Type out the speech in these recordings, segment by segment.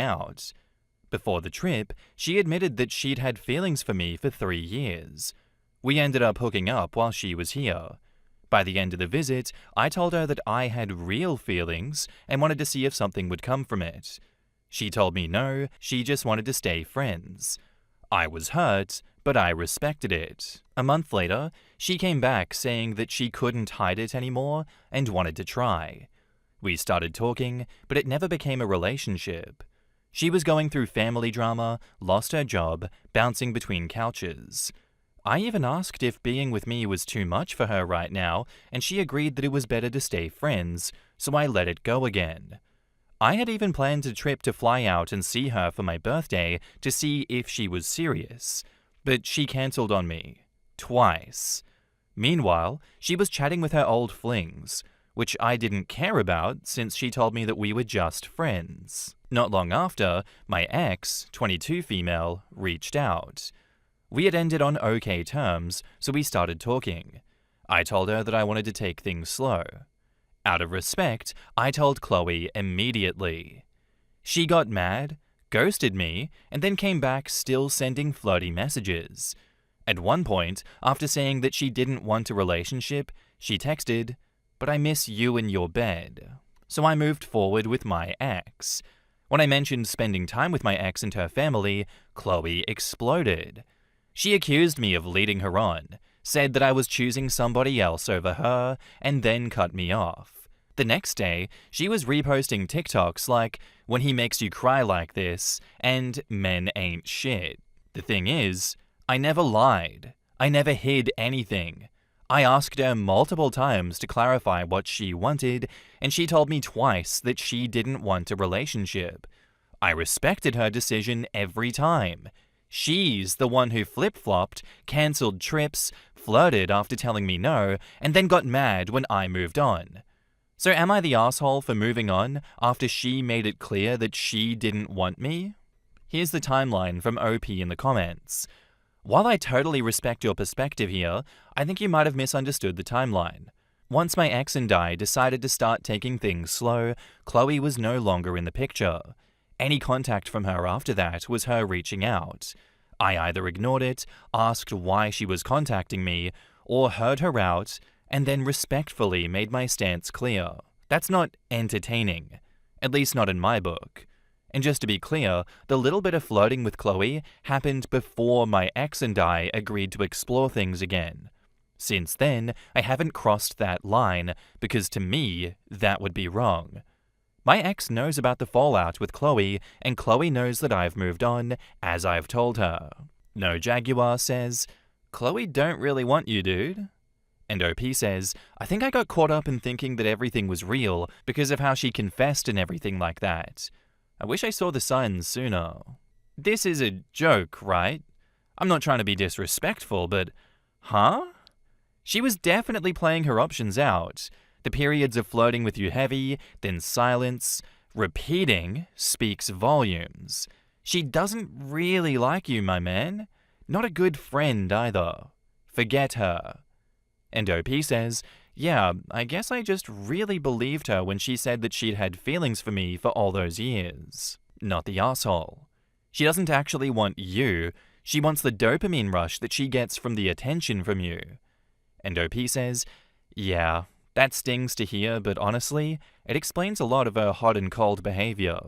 out. Before the trip, she admitted that she'd had feelings for me for 3 years. We ended up hooking up while she was here. By the end of the visit, I told her that I had real feelings and wanted to see if something would come from it. She told me no, she just wanted to stay friends. I was hurt, but I respected it. A month later, she came back saying that she couldn't hide it anymore and wanted to try. We started talking, but it never became a relationship. She was going through family drama, lost her job, bouncing between couches. I even asked if being with me was too much for her right now, and she agreed that it was better to stay friends, so I let it go again. I had even planned a trip to fly out and see her for my birthday to see if she was serious, but she cancelled on me. Twice. Meanwhile, she was chatting with her old flings, which I didn't care about since she told me that we were just friends. Not long after, my ex, 22 female, reached out. We had ended on okay terms, so we started talking. I told her that I wanted to take things slow. Out of respect, I told Chloe immediately. She got mad, ghosted me, and then came back still sending flirty messages. At one point, after saying that she didn't want a relationship, she texted, "But I miss you in your bed." So I moved forward with my ex. When I mentioned spending time with my ex and her family, Chloe exploded. She accused me of leading her on, said that I was choosing somebody else over her, and then cut me off. The next day, she was reposting TikToks like, "When he makes you cry like this," and "Men ain't shit." The thing is, I never lied. I never hid anything. I asked her multiple times to clarify what she wanted, and she told me twice that she didn't want a relationship. I respected her decision every time. She's the one who flip-flopped, cancelled trips, flirted after telling me no, and then got mad when I moved on. So am I the asshole for moving on after she made it clear that she didn't want me? Here's the timeline from OP in the comments. While I totally respect your perspective here, I think you might have misunderstood the timeline. Once my ex and I decided to start taking things slow, Chloe was no longer in the picture. Any contact from her after that was her reaching out. I either ignored it, asked why she was contacting me, or heard her out, and then respectfully made my stance clear. That's not entertaining, at least not in my book. And just to be clear, the little bit of flirting with Chloe happened before my ex and I agreed to explore things again. Since then, I haven't crossed that line, because to me, that would be wrong. My ex knows about the fallout with Chloe, and Chloe knows that I've moved on, as I've told her. No Jaguar says, "Chloe don't really want you, dude." And OP says, "I think I got caught up in thinking that everything was real because of how she confessed and everything like that. I wish I saw the signs sooner." This is a joke, right? I'm not trying to be disrespectful, but huh? She was definitely playing her options out. The periods of flirting with you heavy, then silence, repeating speaks volumes. She doesn't really like you, my man. Not a good friend either. Forget her. And OP says, "Yeah, I guess I just really believed her when she said that she'd had feelings for me for all those years." Not the asshole. She doesn't actually want you. She wants the dopamine rush that she gets from the attention from you. And OP says, "Yeah, that stings to hear, but honestly, it explains a lot of her hot and cold behavior."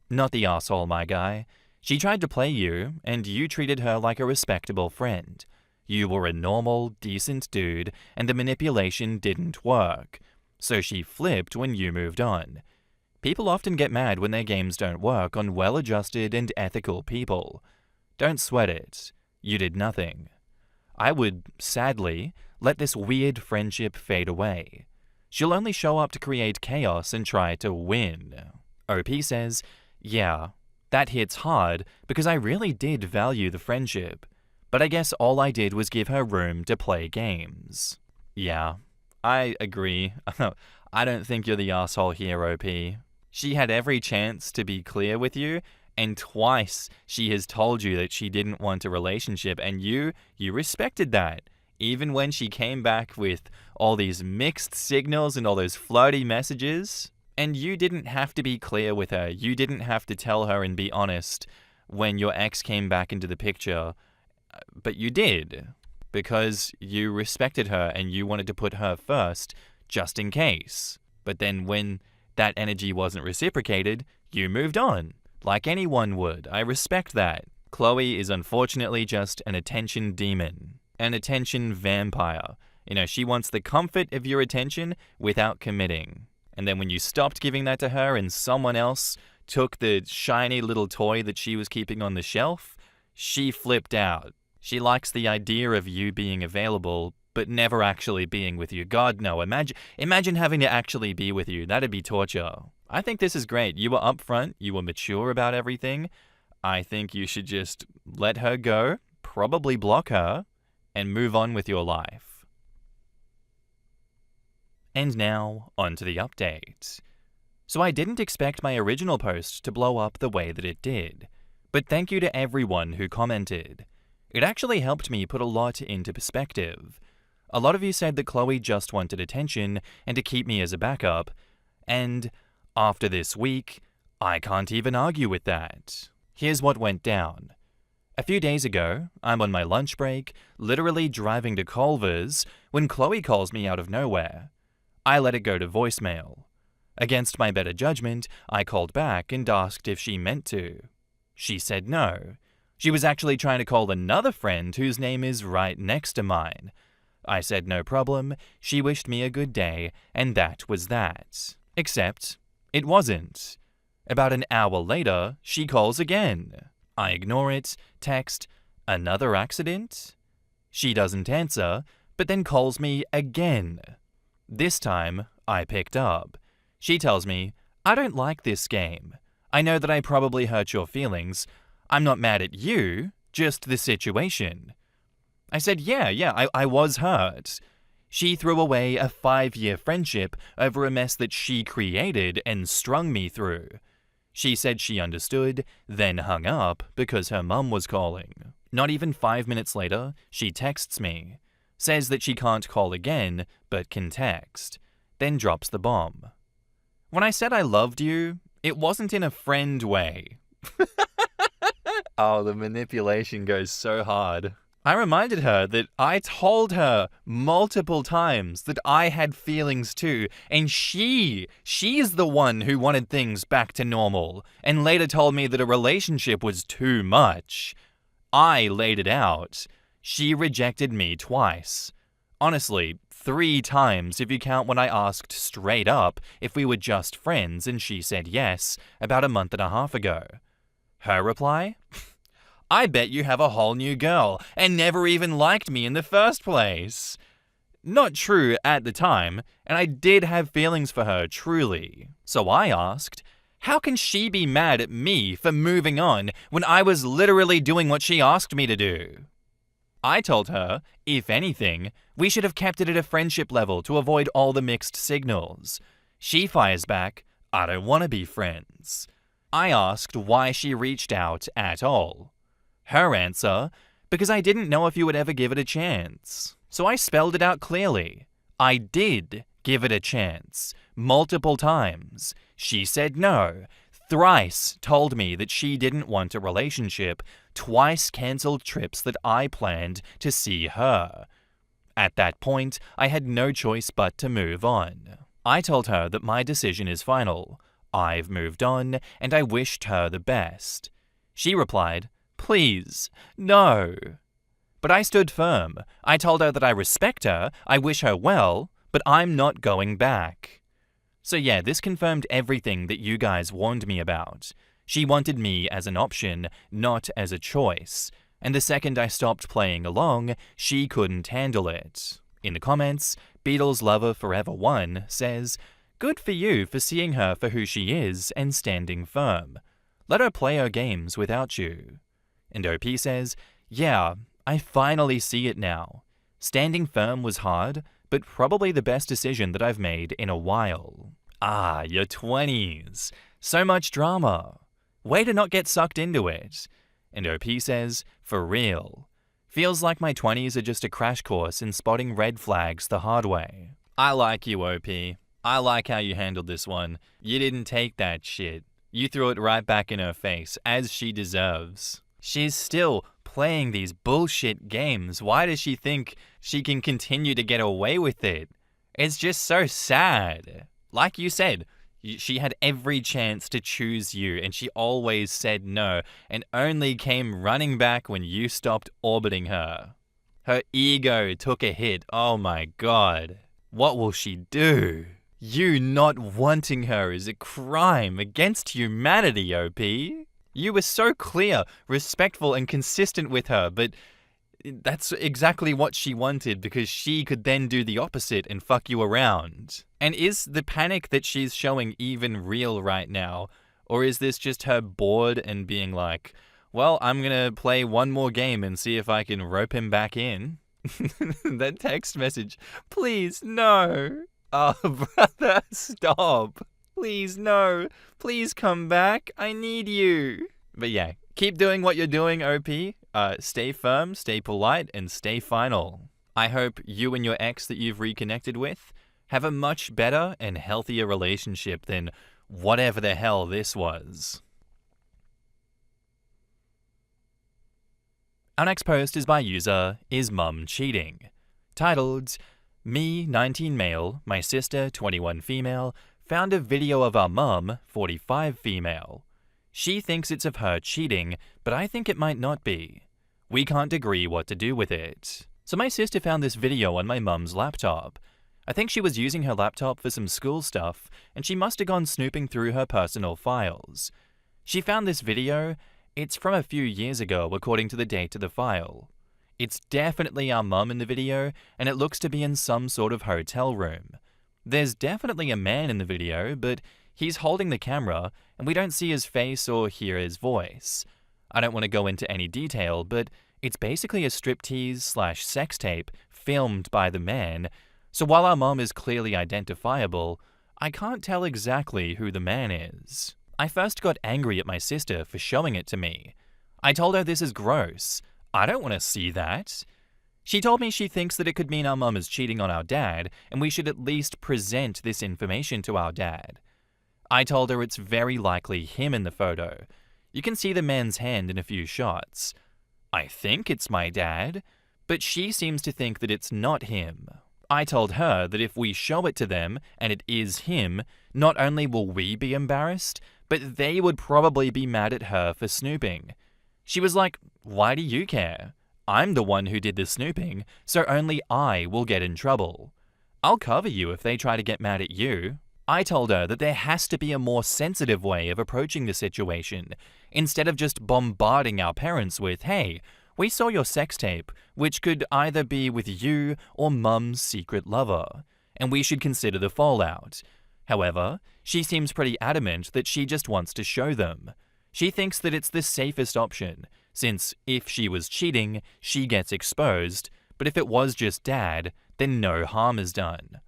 Not the asshole, my guy. She tried to play you, and you treated her like a respectable friend. You were a normal, decent dude, and the manipulation didn't work. So she flipped when you moved on. People often get mad when their games don't work on well-adjusted and ethical people. Don't sweat it. You did nothing. I would, sadly, let this weird friendship fade away. She'll only show up to create chaos and try to win. OP says, "Yeah, that hits hard because I really did value the friendship. But I guess all I did was give her room to play games." Yeah, I agree. I don't think you're the asshole here, OP. She had every chance to be clear with you, and twice she has told you that she didn't want a relationship, and you respected that. Even when she came back with all these mixed signals and all those flirty messages. And you didn't have to be clear with her. You didn't have to tell her and be honest when your ex came back into the picture. But you did, because you respected her and you wanted to put her first, just in case. But then when that energy wasn't reciprocated, you moved on, like anyone would. I respect that. Chloe is unfortunately just an attention demon, an attention vampire. She wants the comfort of your attention without committing. And then when you stopped giving that to her and someone else took the shiny little toy that she was keeping on the shelf, she flipped out. She likes the idea of you being available, but never actually being with you. God, no. Imagine having to actually be with you. That'd be torture. I think this is great. You were upfront. You were mature about everything. I think you should just let her go, probably block her, and move on with your life. And now, on to the update. So I didn't expect my original post to blow up the way that it did, but thank you to everyone who commented. It actually helped me put a lot into perspective. A lot of you said that Chloe just wanted attention and to keep me as a backup, and after this week, I can't even argue with that. Here's what went down. A few days ago, I'm on my lunch break, literally driving to Culver's, when Chloe calls me out of nowhere. I let it go to voicemail. Against my better judgment, I called back and asked if she meant to. She said no. She was actually trying to call another friend whose name is right next to mine. I said no problem, she wished me a good day, and that was that. Except, it wasn't. About an hour later, she calls again. I ignore it, text, another accident? She doesn't answer, but then calls me again. This time, I picked up. She tells me, I don't like this game. I know that I probably hurt your feelings. I'm not mad at you, just the situation. I said, yeah, I was hurt. She threw away a 5-year friendship over a mess that she created and strung me through. She said she understood, then hung up because her mum was calling. Not even 5 minutes later, she texts me. Says that she can't call again, but can text. Then drops the bomb. When I said I loved you, it wasn't in a friend way. Oh, the manipulation goes so hard. I reminded her that I told her multiple times that I had feelings too, and she's the one who wanted things back to normal, and later told me that a relationship was too much. I laid it out. She rejected me twice. Honestly, 3 times if you count when I asked straight up if we were just friends and she said yes about a month and a half ago. Her reply? I bet you have a whole new girl and never even liked me in the first place. Not true at the time, and I did have feelings for her, truly. So I asked, how can she be mad at me for moving on when I was literally doing what she asked me to do? I told her, if anything, we should have kept it at a friendship level to avoid all the mixed signals. She fires back, I don't want to be friends. I asked why she reached out at all. Her answer, because I didn't know if you would ever give it a chance. So I spelled it out clearly. I did give it a chance, multiple times. She said no. Thrice told me that she didn't want a relationship, twice cancelled trips that I planned to see her. At that point, I had no choice but to move on. I told her that my decision is final. I've moved on, and I wished her the best. She replied, please, no. But I stood firm. I told her that I respect her, I wish her well, but I'm not going back. So yeah, this confirmed everything that you guys warned me about. She wanted me as an option, not as a choice. And the second I stopped playing along, she couldn't handle it. In the comments, Beatles Lover Forever 1 says, good for you for seeing her for who she is and standing firm. Let her play her games without you. And OP says, yeah, I finally see it now. Standing firm was hard, but probably the best decision that I've made in a while. Ah, your 20s. So much drama. Way to not get sucked into it. And OP says, for real. Feels like my 20s are just a crash course in spotting red flags the hard way. I like you, OP. I like how you handled this one. You didn't take that shit. You threw it right back in her face, as she deserves. She's still playing these bullshit games. Why does she think she can continue to get away with it? It's just so sad. Like you said, she had every chance to choose you, and she always said no, and only came running back when you stopped orbiting her. Her ego took a hit. Oh my god. What will she do? You not wanting her is a crime against humanity, OP. You were so clear, respectful, and consistent with her, but that's exactly what she wanted because she could then do the opposite and fuck you around. And is the panic that she's showing even real right now? Or is this just her bored and being like, well, I'm gonna play one more game and see if I can rope him back in? That text message, please, no. Oh, brother, stop. Please, no. Please come back. I need you. But yeah, keep doing what you're doing, OP. Stay firm, stay polite, and stay final. I hope you and your ex that you've reconnected with have a much better and healthier relationship than whatever the hell this was. Our next post is by user Is Mum Cheating? Titled, Me, 19 male, my sister, 21 female, found a video of our mum, 45 female. She thinks it's of her cheating, but I think it might not be. We can't agree what to do with it. So my sister found this video on my mum's laptop. I think she was using her laptop for some school stuff, and she must have gone snooping through her personal files. She found this video. It's from a few years ago, according to the date of the file. It's definitely our mum in the video, and it looks to be in some sort of hotel room. There's definitely a man in the video, but he's holding the camera, and we don't see his face or hear his voice. I don't want to go into any detail, but it's basically a striptease/sex tape filmed by the man, so while our mum is clearly identifiable, I can't tell exactly who the man is. I first got angry at my sister for showing it to me. I told her this is gross. I don't want to see that. She told me she thinks that it could mean our mum is cheating on our dad, and we should at least present this information to our dad. I told her it's very likely him in the photo. You can see the man's hand in a few shots. I think it's my dad, but she seems to think that it's not him. I told her that if we show it to them and it is him, not only will we be embarrassed, but they would probably be mad at her for snooping. She was like, why do you care? I'm the one who did the snooping, so only I will get in trouble. I'll cover you if they try to get mad at you. I told her that there has to be a more sensitive way of approaching the situation, instead of just bombarding our parents with, hey, we saw your sex tape, which could either be with you or mum's secret lover, and we should consider the fallout. However, she seems pretty adamant that she just wants to show them. She thinks that it's the safest option, since if she was cheating, she gets exposed, but if it was just dad, then no harm is done.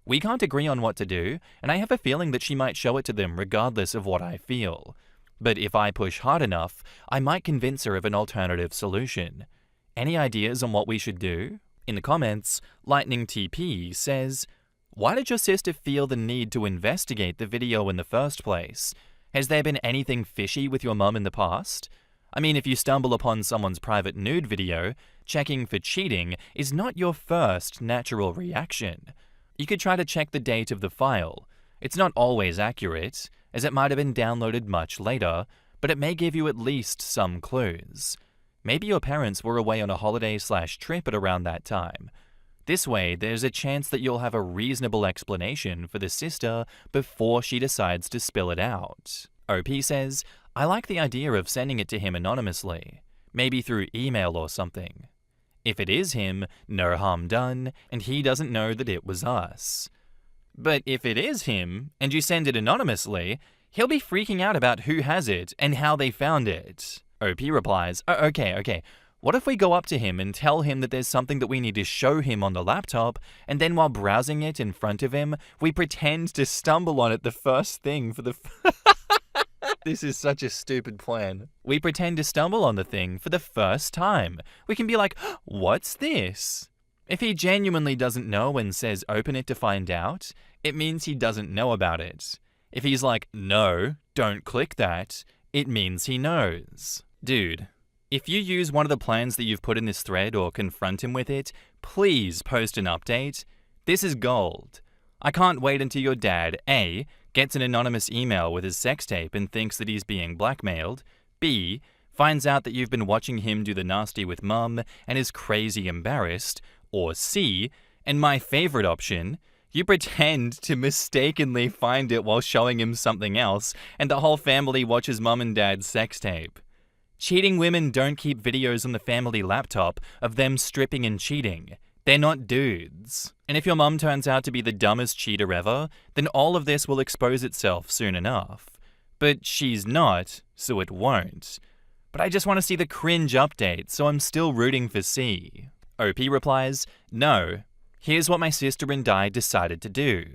We can't agree on what to do, and I have a feeling that she might show it to them regardless of what I feel. But if I push hard enough, I might convince her of an alternative solution. Any ideas on what we should do? In the comments, Lightning TP says, why did your sister feel the need to investigate the video in the first place? Has there been anything fishy with your mum in the past? I mean, if you stumble upon someone's private nude video, checking for cheating is not your first natural reaction. You could try to check the date of the file. It's not always accurate, as it might have been downloaded much later, but it may give you at least some clues. Maybe your parents were away on a holiday/trip at around that time. This way, there's a chance that you'll have a reasonable explanation for the sister before she decides to spill it out. OP says, I like the idea of sending it to him anonymously, maybe through email or something. If it is him, no harm done, and he doesn't know that it was us. But if it is him, and you send it anonymously, he'll be freaking out about who has it and how they found it. OP replies, okay. What if we go up to him and tell him that there's something that we need to show him on the laptop, and then while browsing it in front of him, we pretend to stumble on it the first thing for the... This is such a stupid plan. We pretend to stumble on the thing for the first time. We can be like, what's this? If he genuinely doesn't know and says open it to find out, it means he doesn't know about it. If he's like, no, don't click that, it means he knows. Dude, if you use one of the plans that you've put in this thread or confront him with it, please post an update. This is gold. I can't wait until your dad, A, gets an anonymous email with his sex tape and thinks that he's being blackmailed, B, finds out that you've been watching him do the nasty with mum and is crazy embarrassed, or C, and my favorite option, you pretend to mistakenly find it while showing him something else and the whole family watches mum and dad's sex tape. Cheating women don't keep videos on the family laptop of them stripping and cheating. They're not dudes. And if your mum turns out to be the dumbest cheater ever, then all of this will expose itself soon enough. But she's not, so it won't. But I just want to see the cringe update, so I'm still rooting for C. OP replies, no. Here's what my sister and I decided to do.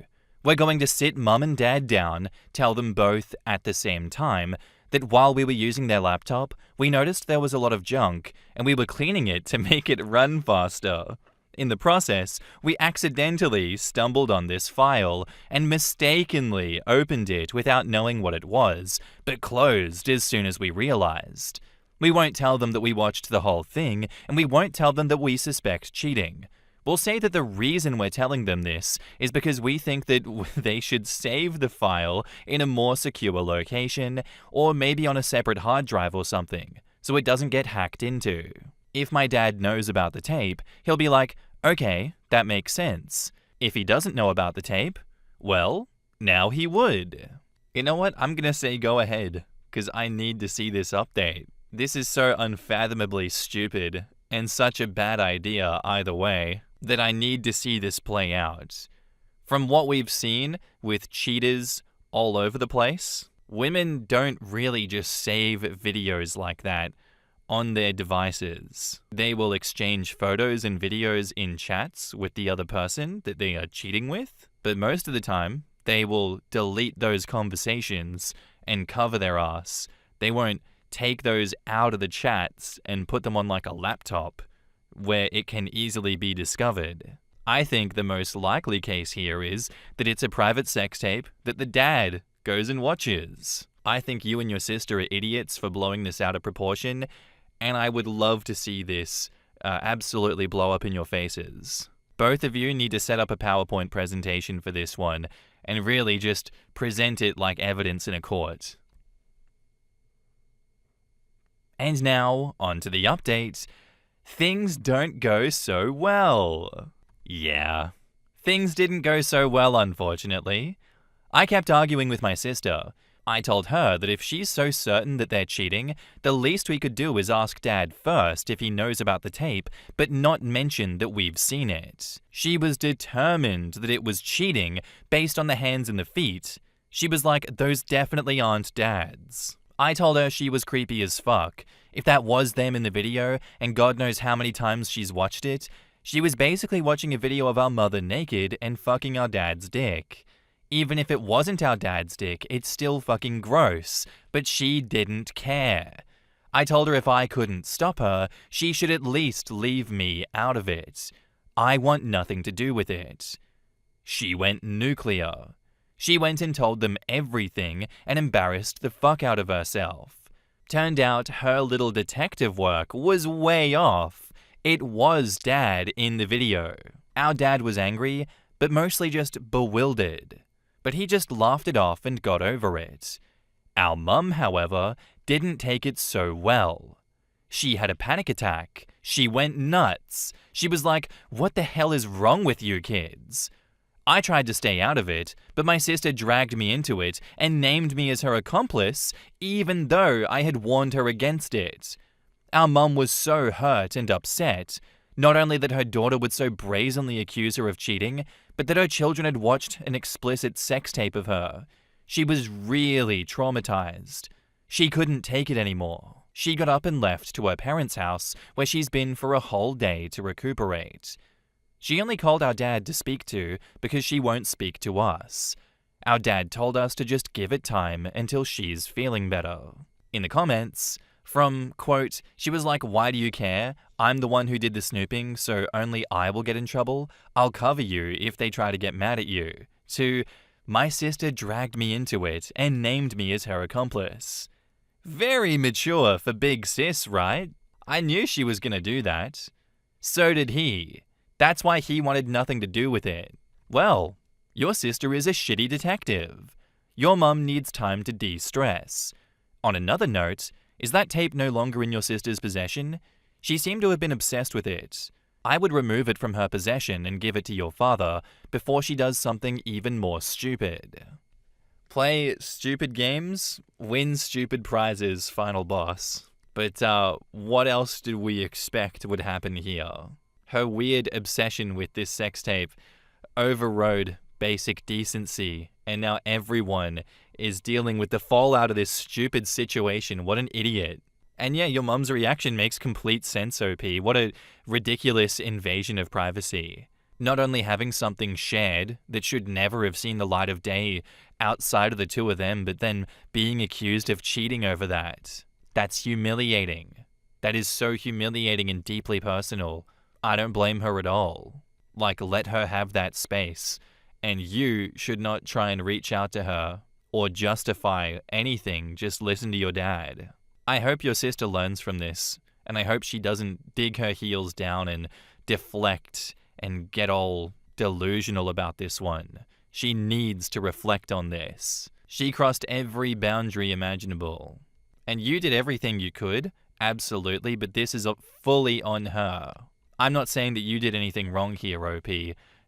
We're going to sit mum and dad down, tell them both at the same time that while we were using their laptop, we noticed there was a lot of junk, and we were cleaning it to make it run faster. In the process, we accidentally stumbled on this file and mistakenly opened it without knowing what it was, but closed as soon as we realized. We won't tell them that we watched the whole thing, and we won't tell them that we suspect cheating. We'll say that the reason we're telling them this is because we think that they should save the file in a more secure location, or maybe on a separate hard drive or something, so it doesn't get hacked into. If my dad knows about the tape, he'll be like, okay, that makes sense. If he doesn't know about the tape, well, now he would. You know what? I'm gonna say go ahead, because I need to see this update. This is so unfathomably stupid, and such a bad idea either way, that I need to see this play out. From what we've seen with cheaters all over the place, women don't really just save videos like that on their devices. They will exchange photos and videos in chats with the other person that they are cheating with, but most of the time, they will delete those conversations and cover their ass. They won't take those out of the chats and put them on like a laptop where it can easily be discovered. I think the most likely case here is that it's a private sex tape that the dad goes and watches. I think you and your sister are idiots for blowing this out of proportion, and I would love to see this absolutely blow up in your faces. Both of you need to set up a PowerPoint presentation for this one and really just present it like evidence in a court. And now, on to the update. Things don't go so well. Yeah, things didn't go so well, unfortunately. I kept arguing with my sister. I told her that if she's so certain that they're cheating, the least we could do is ask Dad first if he knows about the tape, but not mention that we've seen it. She was determined that it was cheating based on the hands and the feet. She was like, those definitely aren't Dad's. I told her she was creepy as fuck. If that was them in the video, and God knows how many times she's watched it, she was basically watching a video of our mother naked and fucking our dad's dick. Even if it wasn't our dad's dick, it's still fucking gross, but she didn't care. I told her if I couldn't stop her, she should at least leave me out of it. I want nothing to do with it. She went nuclear. She went and told them everything and embarrassed the fuck out of herself. Turned out her little detective work was way off. It was Dad in the video. Our dad was angry, but mostly just bewildered. But he just laughed it off and got over it. Our mum, however, didn't take it so well. She had a panic attack. She went nuts. She was like, what the hell is wrong with you kids? I tried to stay out of it, but my sister dragged me into it and named me as her accomplice, even though I had warned her against it. Our mum was so hurt and upset, not only that her daughter would so brazenly accuse her of cheating, but that her children had watched an explicit sex tape of her. She was really traumatized. She couldn't take it anymore. She got up and left to her parents' house, where she's been for a whole day to recuperate. She only called our dad to speak to because she won't speak to us. Our dad told us to just give it time until she's feeling better. In the comments, from, quote, she was like, why do you care? I'm the one who did the snooping, so only I will get in trouble. I'll cover you if they try to get mad at you. To, my sister dragged me into it and named me as her accomplice. Very mature for big sis, right? I knew she was gonna do that. So did he. That's why he wanted nothing to do with it. Well, your sister is a shitty detective. Your mum needs time to de-stress. On another note, is that tape no longer in your sister's possession? She seemed to have been obsessed with it. I would remove it from her possession and give it to your father before she does something even more stupid. Play stupid games, win stupid prizes, final boss. But what else did we expect would happen here? Her weird obsession with this sex tape overrode basic decency, and now everyone is dealing with the fallout of this stupid situation. What an idiot. And yeah, your mum's reaction makes complete sense, OP. What a ridiculous invasion of privacy. Not only having something shared that should never have seen the light of day outside of the two of them, but then being accused of cheating over that. That's humiliating. That is so humiliating and deeply personal. I don't blame her at all. Like, let her have that space. And you should not try and reach out to her or justify anything. Just listen to your dad. I hope your sister learns from this, and I hope she doesn't dig her heels down and deflect and get all delusional about this one. She needs to reflect on this. She crossed every boundary imaginable. And you did everything you could, absolutely, but this is fully on her. I'm not saying that you did anything wrong here, OP.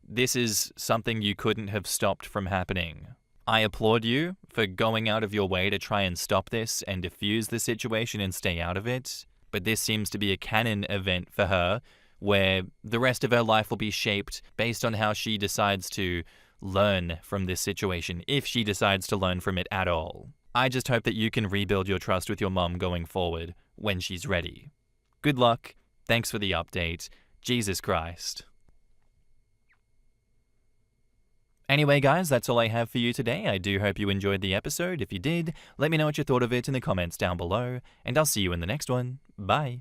This is something you couldn't have stopped from happening. I applaud you for going out of your way to try and stop this and diffuse the situation and stay out of it, but this seems to be a canon event for her, where the rest of her life will be shaped based on how she decides to learn from this situation, if she decides to learn from it at all. I just hope that you can rebuild your trust with your mum going forward when she's ready. Good luck. Thanks for the update. Jesus Christ. Anyway, guys, that's all I have for you today. I do hope you enjoyed the episode. If you did, let me know what you thought of it in the comments down below, and I'll see you in the next one. Bye.